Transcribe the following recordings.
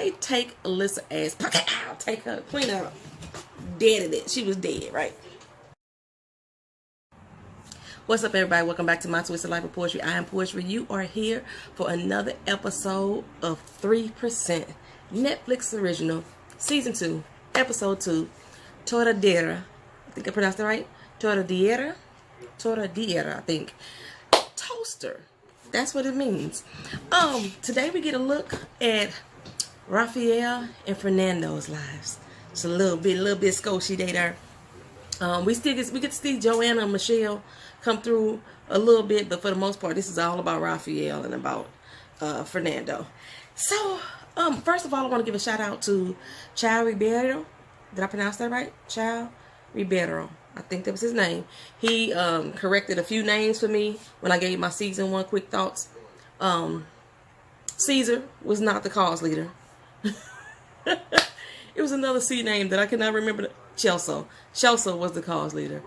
They take Alyssa ass, take her, clean her up. Dead at it. She was dead, right? What's up, everybody? Welcome back to My Twisted Life of Poetry. I am Poetry. You are here for another episode of 3%. Netflix original, season 2, episode 2, Tortadera. I think I pronounced it right. Tortadera, I think. Toaster. That's what it means. Today we get a look at Raphael and Fernando's lives. It's a little bit scoshy day there. We get to see Joanna and Michelle come through a little bit, but for the most part, this is all about Raphael and about Fernando. So, first of all, I want to give a shout out to Chao Ribeiro. Did I pronounce that right? Chao Ribeiro. I think that was his name. He corrected a few names for me when I gave my season 1 quick thoughts. Caesar was not the cause leader. It was another C name that I cannot remember. Celso was the cause leader.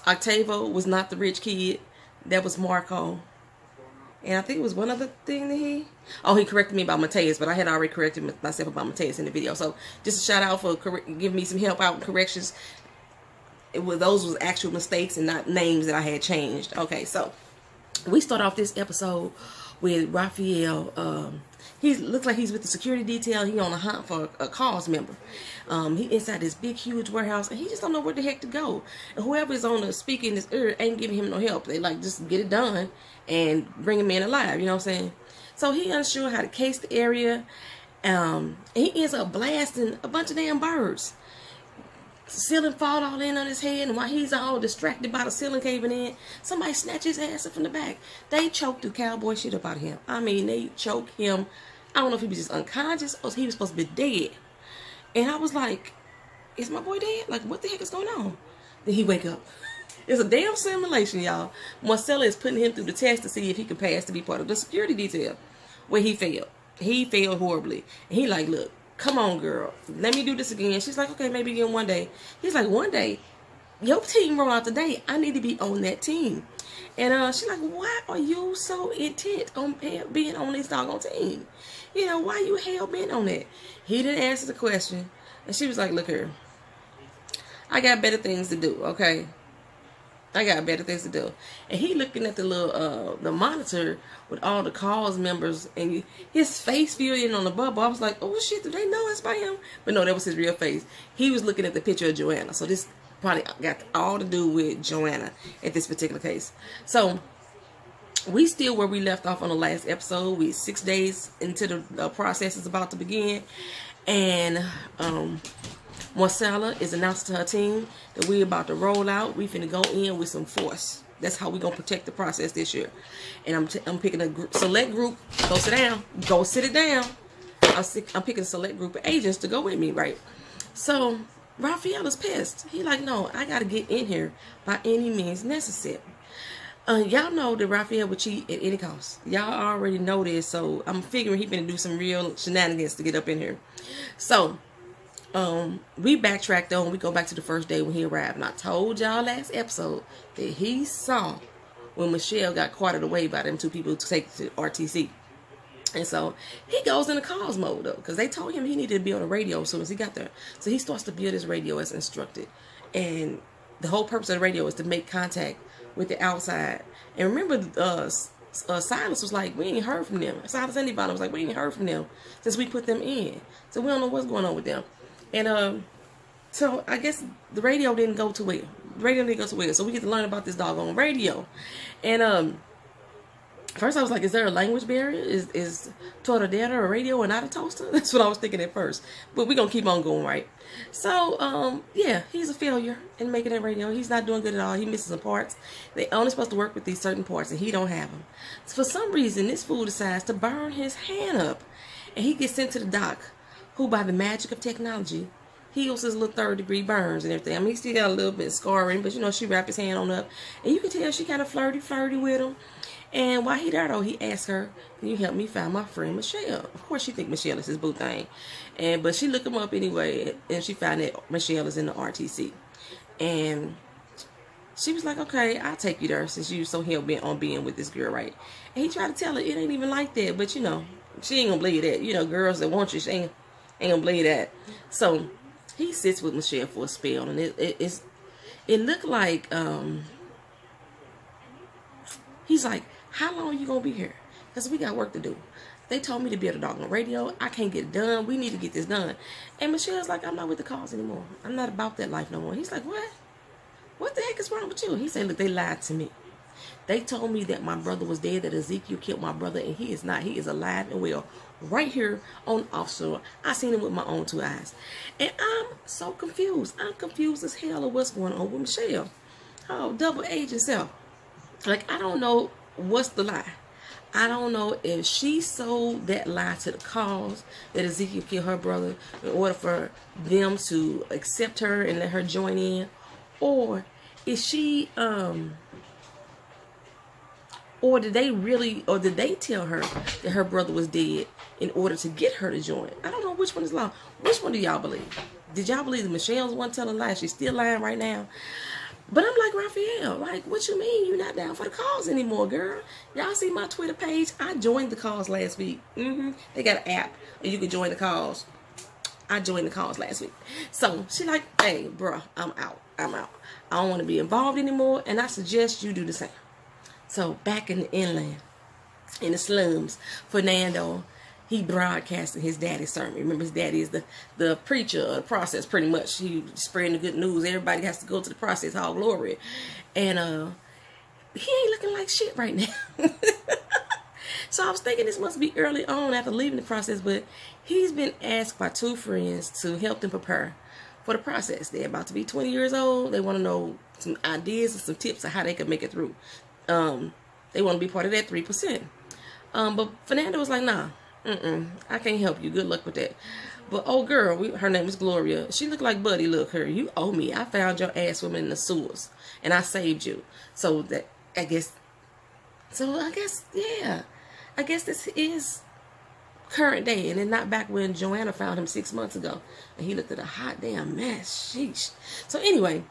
Octavo was not the rich kid. That was Marco. And I think it was one other thing that he corrected me about Mateus, but I had already corrected myself about Mateus in the video. So just a shout out for giving me some help out with corrections. Those was actual mistakes and not names that I had changed. Okay, so we start off this episode with Raphael. He looks like he's with the security detail. He on a hunt for a cause member. He inside this big, huge warehouse, and he just don't know where the heck to go. And whoever is on the speaker in his ear ain't giving him no help. They like, just get it done and bring him in alive. You know what I'm saying? So he unsure how to case the area. He ends up blasting a bunch of damn birds. Ceiling fall all in on his head, and while he's all distracted by the ceiling caving in, somebody snatch his ass up from the back. They choked the cowboy shit up out of him. I mean, they choked him. I don't know if he was just unconscious or if he was supposed to be dead. And I was like, is my boy dead? Like, what the heck is going on? Then he wake up. It's a damn simulation, y'all. Marsala is putting him through the test to see if he can pass to be part of the security detail. Where he failed. He failed horribly. And he like, look, come on, girl. Let me do this again. She's like, okay, maybe again one day. He's like, one day, your team roll out today. I need to be on that team. And she's like, why are you so intent on being on this doggone team? You know, why you hell bent on that? He didn't answer the question. And she was like, look here. I got better things to do, okay? I got better things to do. And he looking at the little the monitor with all the cause members, and his face filled in on the bubble. I was like, oh shit, do they know it's by him? But no, that was his real face. He was looking at the picture of Joanna. So this probably got all to do with Joanna at this particular case. So we still where we left off on the last episode. We 6 days into the process is about to begin. And Marsala is announcing to her team that we're about to roll out. We finna go in with some force. That's how we're going to protect the process this year. And I'm picking a select group. Go sit down. Go sit it down. I'm picking a select group of agents to go with me, right? So Raphael is pissed. He like, no, I got to get in here by any means necessary. Y'all know that Raphael would cheat at any cost. Y'all already know this. So I'm figuring he's going to do some real shenanigans to get up in here. So we backtracked on. We go back to the first day when he arrived, and I told y'all last episode that he saw when Michelle got quartered away by them two people to take to RTC. And so he goes into cause mode though, because they told him he needed to be on the radio as soon as he got there. So he starts to build his radio as instructed, and the whole purpose of the radio is to make contact with the outside. And remember, Silas was like, we ain't heard from them. Silas and Ivana was like, we ain't heard from them since we put them in, so we don't know what's going on with them. And so I guess the radio didn't go too well. So we get to learn about this doggone radio. And first I was like, is there a language barrier? Is Tortadera a radio and not a toaster? That's what I was thinking at first. But we're going to keep on going, right? So, yeah, he's a failure in making that radio. He's not doing good at all. He misses some parts. They only supposed to work with these certain parts, and he don't have them. So for some reason, this fool decides to burn his hand up. And he gets sent to the doc, who by the magic of technology heals his little 3rd-degree burns and everything. I mean, he still got a little bit of scarring, but you know, she wrapped his hand on up, and you can tell she kind of flirty with him. And while he there though, he asked her, can you help me find my friend Michelle? Of course she think Michelle is his boo thing. But she looked him up anyway, and she found that Michelle is in the RTC. And she was like, okay, I'll take you there since you so hell bent on being with this girl, right? And he tried to tell her it ain't even like that, but you know, She ain't gonna believe that. You know, girls that want you, she ain't gonna believe that. So he sits with Michelle for a spell, and it looked like he's like, how long are you gonna be here? Because we got work to do. They told me to be at the doggone radio. I can't get it done. We need to get this done. And Michelle's like, I'm not with the cause anymore. I'm not about that life no more. He's like, what? What the heck is wrong with you? He said, look, they lied to me. They told me that my brother was dead, that Ezekiel killed my brother, and he is not. He is alive and well. Right here on offshore. I seen him with my own 2 eyes. And I'm so confused. I'm confused as hell of what's going on with Michelle. Oh, double agent self. Like, I don't know what's the lie. I don't know if she sold that lie to the cause that Ezekiel killed her brother in order for them to accept her and let her join in. Or is she, or did they tell her that her brother was dead in order to get her to join? I don't know which one is lying. Which one do y'all believe? Did y'all believe that Michelle's one telling lies? She's still lying right now. But I'm like, Raphael, like, what you mean you're not down for the cause anymore, girl? Y'all see my Twitter page? I joined the cause last week. They got an app and you can join the cause. I joined the cause last week. So she like, hey, bro, I'm out. I don't want to be involved anymore, and I suggest you do the same. So back in the inland, in the slums, Fernando, he broadcasted his daddy's sermon. Remember, his daddy is the preacher of the process, pretty much. He spreading the good news. Everybody has to go to the process, all glory. And he ain't looking like shit right now. So I was thinking this must be early on after leaving the process, but he's been asked by 2 friends to help them prepare for the process. They're about to be 20 years old. They want to know some ideas and some tips on how they can make it through. They want to be part of that 3%. But Fernando was like, nah. I can't help you. Good luck with that. But old girl, her name is Gloria. She looked like Buddy. Look, her, you owe me. I found your ass woman in the sewers, and I saved you. So that I guess, yeah. I guess this is current day, and then not back when Joanna found him 6 months ago, and he looked at a hot damn mess. Sheesh. So anyway,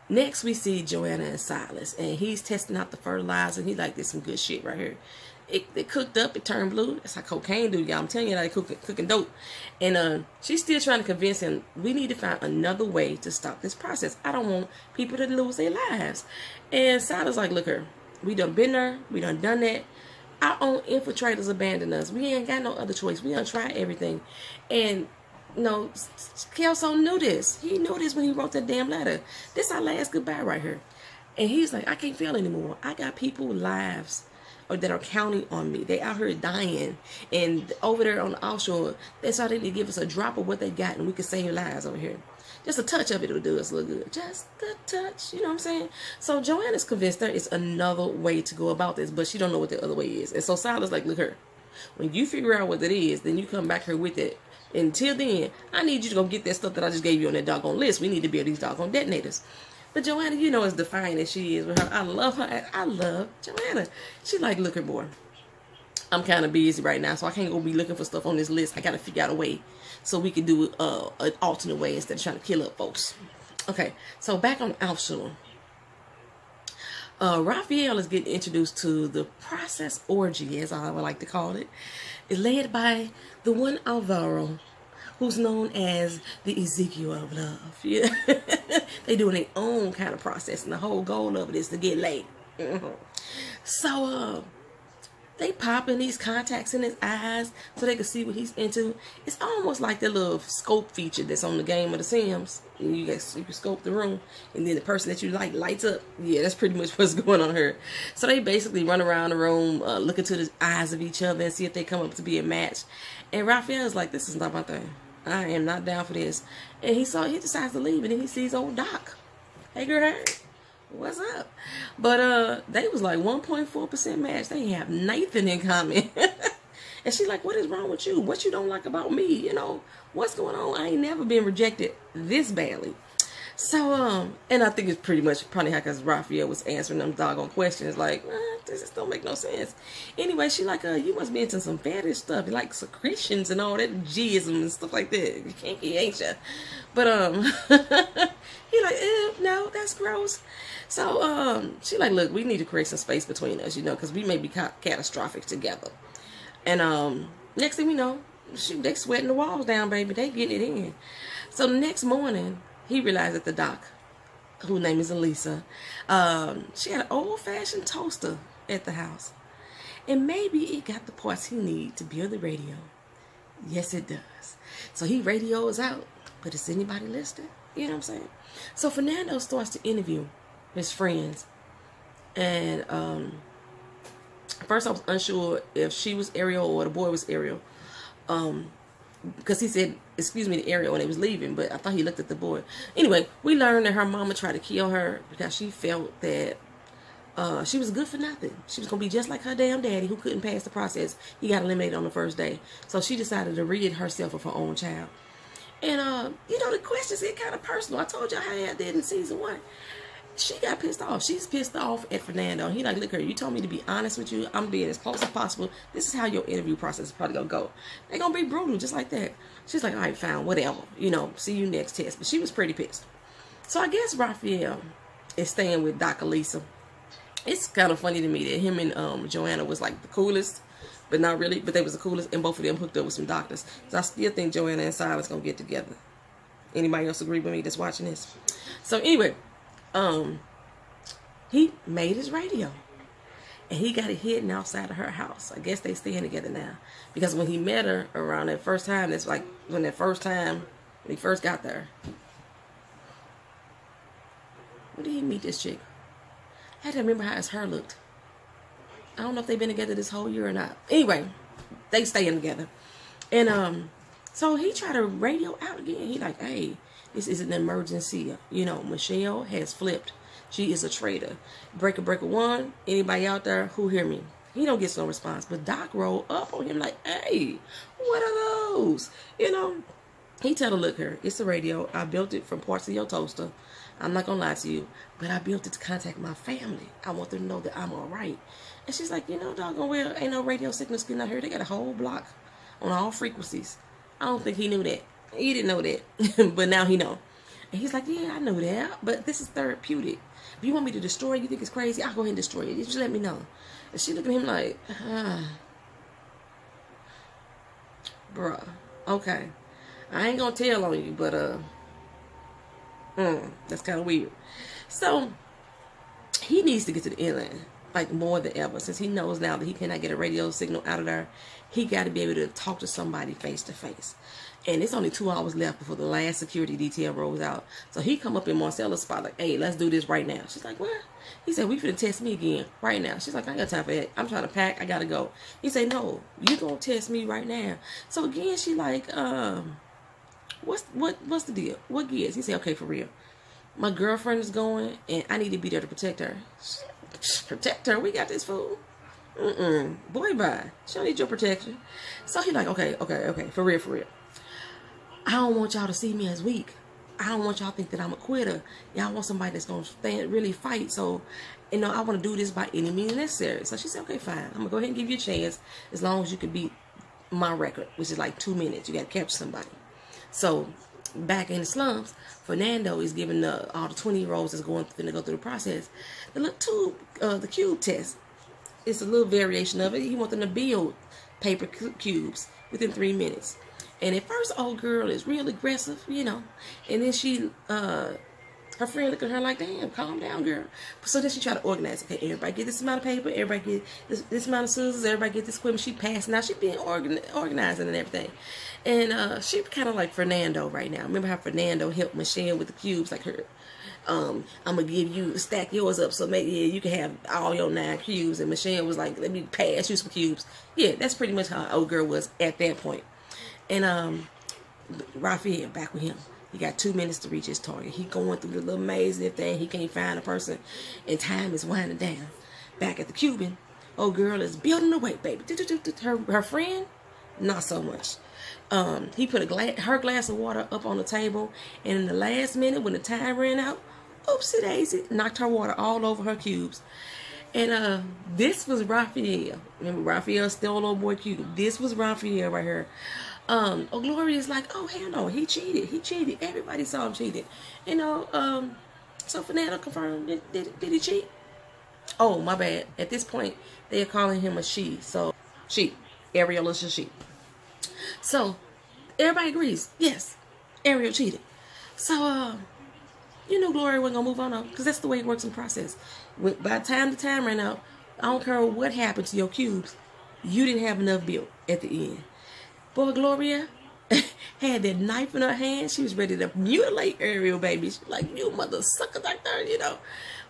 next we see Joanna and Silas, and he's testing out the fertilizer, and he like, this some good shit right here. It cooked up, it turned blue. That's how cocaine do, y'all. I'm telling you, like cooking dope. And she's still trying to convince him, we need to find another way to stop this process. I don't want people to lose their lives. And Silas like, look her, we done been there, we done that. Our own infiltrators abandoned us. We ain't got no other choice. We done tried everything. And Kelso knew this. He knew this when he wrote that damn letter. This our last goodbye right here. And he's like, I can't feel anymore. I got people's lives that are counting on me. They out here dying, and over there on the offshore, they started to give us a drop of what they got, and we could save lives over here. Just a touch of it will do us look good. Just a touch, you know what I'm saying? So Joanna's convinced there is another way to go about this, but she don't know what the other way is. And so Silas like, look her, when you figure out what it is, then you come back here with it. Until then, I need you to go get that stuff that I just gave you on that doggone list. We need to build these doggone detonators. But Joanna, you know, as defiant as she is with her, I love her. I love Joanna. She like, look her, boy, I'm kind of busy right now, so I can't go be looking for stuff on this list. I got to figure out a way so we can do an alternate way instead of trying to kill up folks. Okay, so back on offshore. Raphael is getting introduced to the process orgy, as I would like to call it. It's led by the one Alvaro, who's known as the Ezekiel of love. Yeah. They doing their own kind of process, and the whole goal of it is to get laid. So they popping these contacts in his eyes so they can see what he's into. It's almost like the little scope feature that's on the game of The Sims. And you can scope the room, and then the person that you like lights up. Yeah, that's pretty much what's going on here. So they basically run around the room, look into the eyes of each other and see if they come up to be a match. And Raphael's like, this is not my thing. I am not down for this. And he decides to leave, and then he sees old Doc. Hey girl, what's up? But they was like 1.4% match. They have nothing in common. And she's like, what is wrong with you? What you don't like about me? You know, what's going on? I ain't never been rejected this badly. So, and I think it's pretty much probably how, because Raphael was answering them doggone questions, like, this just don't make no sense. Anyway, she like, you must be into some fetish stuff, like secretions and all that G-ism and stuff like that. You kinky, ain't ya? But, he like, no, that's gross. So, she like, look, we need to create some space between us, you know, because we may be catastrophic together. And, next thing we know, shoot, they sweating the walls down, baby. They getting it in. So the next morning, he realized that the doc, whose name is Elisa, she had an old-fashioned toaster at the house. And maybe it got the parts he need to build the radio. Yes, it does. So he radios out, but is anybody listening? You know what I'm saying? So Fernando starts to interview his friends. And first I was unsure if she was Ariel or the boy was Ariel. Because he said, excuse me, to Ariel when they was leaving, but I thought he looked at the boy. Anyway, we learned that her mama tried to kill her because she felt that she was good for nothing. She was going to be just like her damn daddy who couldn't pass the process. He got eliminated on the first day. So she decided to rid herself of her own child. And, you know, the questions get kind of personal. I told y'all how I did in season 1. She got pissed off. She's pissed off at Fernando. He like, look her, you told me to be honest with you. I'm being as close as possible. This is how your interview process is probably going to go. They're going to be brutal just like that. She's like, all right, fine, whatever. You know, see you next test. But she was pretty pissed. So I guess Raphael is staying with Dr. Lisa. It's kind of funny to me that him and Joanna was like the coolest, but not really, but they was the coolest, and both of them hooked up with some doctors. So I still think Joanna and Silas gonna get together. Anybody else agree with me that's watching this? So anyway, he made his radio, and he got it hidden outside of her house. I guess they staying together now, because when he met her around that first time, that's like when he first got there. When did he meet this chick? I had to remember how his hair looked. I don't know if they've been together this whole year or not. Anyway, they staying together. And so he tried to radio out again. He like, hey, this is an emergency. You know, Michelle has flipped. She is a traitor. Breaker 1, anybody out there who hear me? He don't get no response. But Doc rolled up on him like, hey, what are those? You know, he tell her, look here, it's a radio. I built it from parts of your toaster. I'm not going to lie to you, but I built it to contact my family. I want them to know that I'm all right. And she's like, you know, doggone well, ain't no radio signals getting out here. They got a whole block on all frequencies. I don't think he knew that. He didn't know that, but now he know. And he's like, yeah, I know that, but this is therapeutic. If you want me to destroy it, you think it's crazy, I'll go ahead and destroy it. Just let me know. And she looked at him like, bruh, okay. I ain't going to tell on you, but, that's kind of weird. So he needs to get to the inland, like more than ever, since he knows now that he cannot get a radio signal out of there. He got to be able to talk to somebody face to face. And it's only 2 hours left before the last security detail rolls out. So he come up in Marsala's spot like, hey, let's do this right now. She's like, what? He said, we finna test me again right now. She's like, I ain't got time for that. I'm trying to pack. I gotta go. He said, no, you gonna test me right now. So again, she like, what's the deal? What gives? He said, okay, for real. My girlfriend is going, and I need to be there to protect her. Protect her? We got this fool. Boy, bye. She don't need your protection. So he like, okay, for real. I don't want y'all to see me as weak. I don't want y'all to think that I'm a quitter. Y'all want somebody that's going to really fight. So, you know, I want to do this by any means necessary. So she said, okay, fine. I'm going to go ahead and give you a chance as long as you can beat my record, which is like 2 minutes. You got to capture somebody. So back in the slums, Fernando is giving all the 20-year-olds that's going to go through the process the little tube, the cube test. It's a little variation of it. He wants them to build paper cubes within 3 minutes. And at first, old girl is real aggressive, you know. And then she, her friend look at her like, damn, calm down, girl. So then she try to organize. Okay, everybody get this amount of paper. Everybody get this amount of scissors. Everybody get this equipment. She passing out. She being organizing and everything. And she kind of like Fernando right now. Remember how Fernando helped Michelle with the cubes? Like her, I'm going to give you, stack yours up so maybe you can have all your 9 cubes. And Michelle was like, let me pass you some cubes. Yeah, that's pretty much how old girl was at that point. And Raphael, back with him. He got 2 minutes to reach his target. He going through the little maze and everything. He can't find a person. And time is winding down. Back at the Cuban, old girl is building away, baby. Her friend, not so much. He put her glass of water up on the table. And in the last minute, when the time ran out, oopsie daisy, knocked her water all over her cubes. And this was Raphael. Remember, Raphael stole old boy cube. This was Raphael right here. Gloria is like, oh, hell no, he cheated. Everybody saw him cheated. You know, so Fernando confirmed, did he cheat? Oh, my bad. At this point, they are calling him a she. So, she. Ariel is a she. So everybody agrees, yes, Ariel cheated. So you knew Gloria wasn't gonna move on though, because that's the way it works in the process. By the time ran out, I don't care what happened to your cubes, you didn't have enough built at the end. Boy, Gloria had that knife in her hand. She was ready to mutilate Ariel, baby. She was like, you mother sucker like that, you know.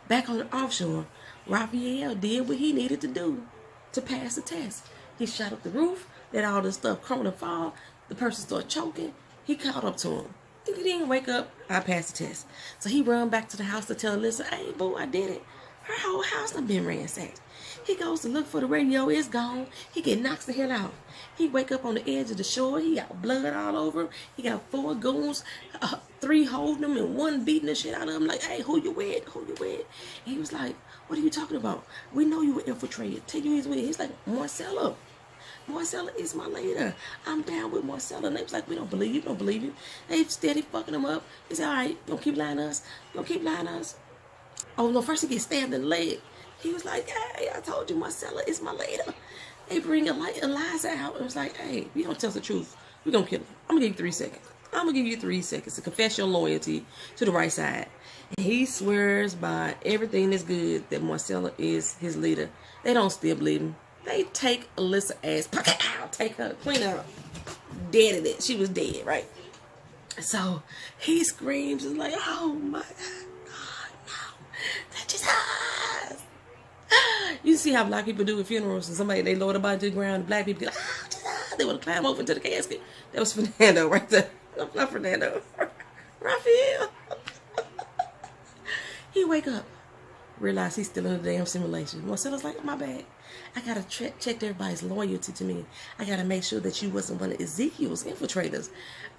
Back on the offshore, Raphael did what he needed to do to pass the test. He shot up the roof, let all this stuff come and fall. The person started choking. He caught up to him. He didn't wake up. I passed the test. So he run back to the house to tell Alyssa, hey, boo, I did it. Her whole house done been ransacked. He goes to look for the radio. It's gone. He get knocked the hell out. He wake up on the edge of the shore. He got blood all over him. He got 4 goons, 3 holding him and 1 beating the shit out of him. Like, hey, who you with? Who you with? And he was like, what are you talking about? We know you were infiltrated. Tell you he's with. He's like, Marsala. Marsala is my leader. I'm down with Marsala. And they was like, we don't believe you. Don't believe you. They steady fucking him up. He said, all right, don't keep lying to us. Don't keep lying to us. Oh, no, first he gets stabbed in the leg. He was like, hey, I told you Marsala is my leader. They bring Eliza out and was like, hey, you don't tell us the truth, we're going to kill him. I'm going to give you 3 seconds. I'm going to give you 3 seconds to confess your loyalty to the right side. And he swears by everything that's good that Marsala is his leader. They don't still believe him. They take Alyssa ass, take her, clean her up. Dead at it. She was dead, right? So he screams and like, oh my God, no. That just You see how black people do at funerals, and somebody, they lower the body to the ground, and black people get like, oh, Jesus. They want to climb over into the casket. That was Fernando right there. Not Fernando. Raphael. He wake up, realize he's still in the damn simulation. Marcella's like, my bad. I got to check everybody's loyalty to me. I got to make sure that you wasn't one of Ezekiel's infiltrators.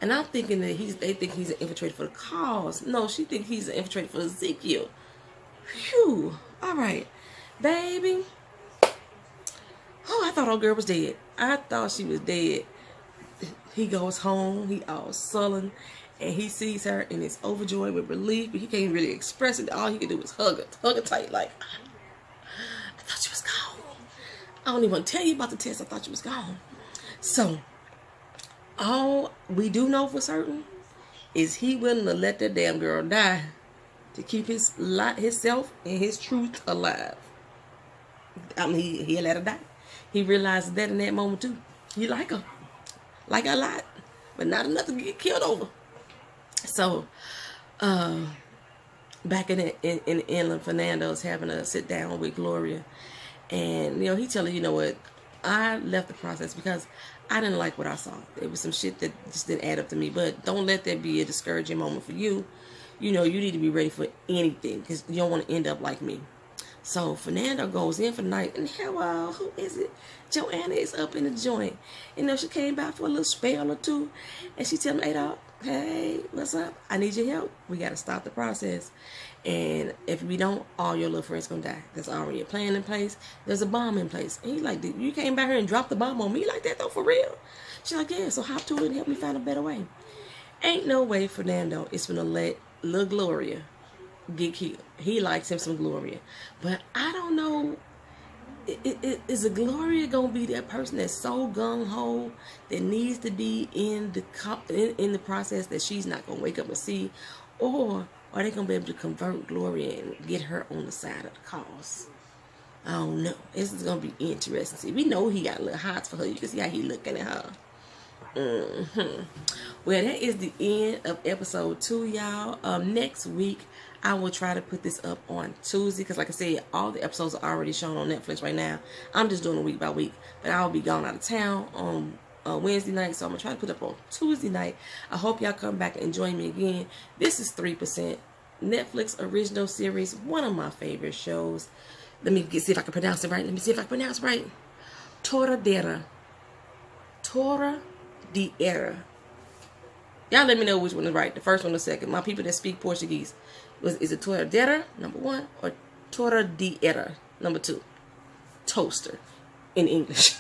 And I'm thinking that they think he's an infiltrator for the cause. No, she thinks he's an infiltrator for Ezekiel. Phew. All right. Baby. Oh, I thought old girl was dead. I thought she was dead. He goes home. He all sullen. And he sees her and is overjoyed with relief. But he can't really express it. All he can do is hug her. Hug her tight like, I thought she was gone. I don't even want to tell you about the test. I thought she was gone. So, all we do know for certain is he willing to let that damn girl die to keep himself and his truth alive. I mean, he let her die. He realized that in that moment too. He like her a lot, but not enough to get killed over. So, back in inland, Fernando's having a sit down with Gloria, and he telling her, you know what, I left the process because I didn't like what I saw. There was some shit that just didn't add up to me. But don't let that be a discouraging moment for you. You need to be ready for anything because you don't want to end up like me. So Fernando goes in for the night, and hello, who is it? Joanna is up in the joint. She came back for a little spell or two, and she tell me, hey, what's up? I need your help. We got to stop the process. And if we don't, all your little friends gonna die. There's already a plan in place. There's a bomb in place. And he's like, you came back here and dropped the bomb on me like that though, for real? She's like, yeah, so hop to it and help me find a better way. Ain't no way Fernando is gonna let little Gloria get killed. He likes him some Gloria. But I don't know, is a Gloria gonna be that person that's so gung-ho that needs to be in the process that she's not gonna wake up and see? Or are they going to be able to convert Gloria and get her on the side of the cause? I don't know. This is going to be interesting. See, we know he got little hearts for her. You can see how he looking at her. Well, that is the end of episode 2, y'all. Next week, I will try to put this up on Tuesday. Because like I said, all the episodes are already shown on Netflix right now. I'm just doing it week by week. But I'll be gone out of town on Wednesday night, so I'm gonna try to put up on Tuesday night. I hope y'all come back and join me again. This is 3%, Netflix original series, one of my favorite shows. Let me see if I can pronounce it right. Toradera. Y'all let me know which one is right, the first one or the second. My people that speak Portuguese, is it Toradera number 1 or Toradera number 2? Toaster in English.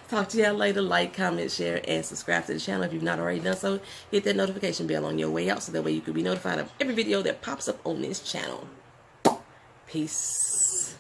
Talk to y'all later. Like, comment, share, and subscribe to the channel if you've not already done so. Hit that notification bell on your way out so that way you can be notified of every video that pops up on this channel. Peace.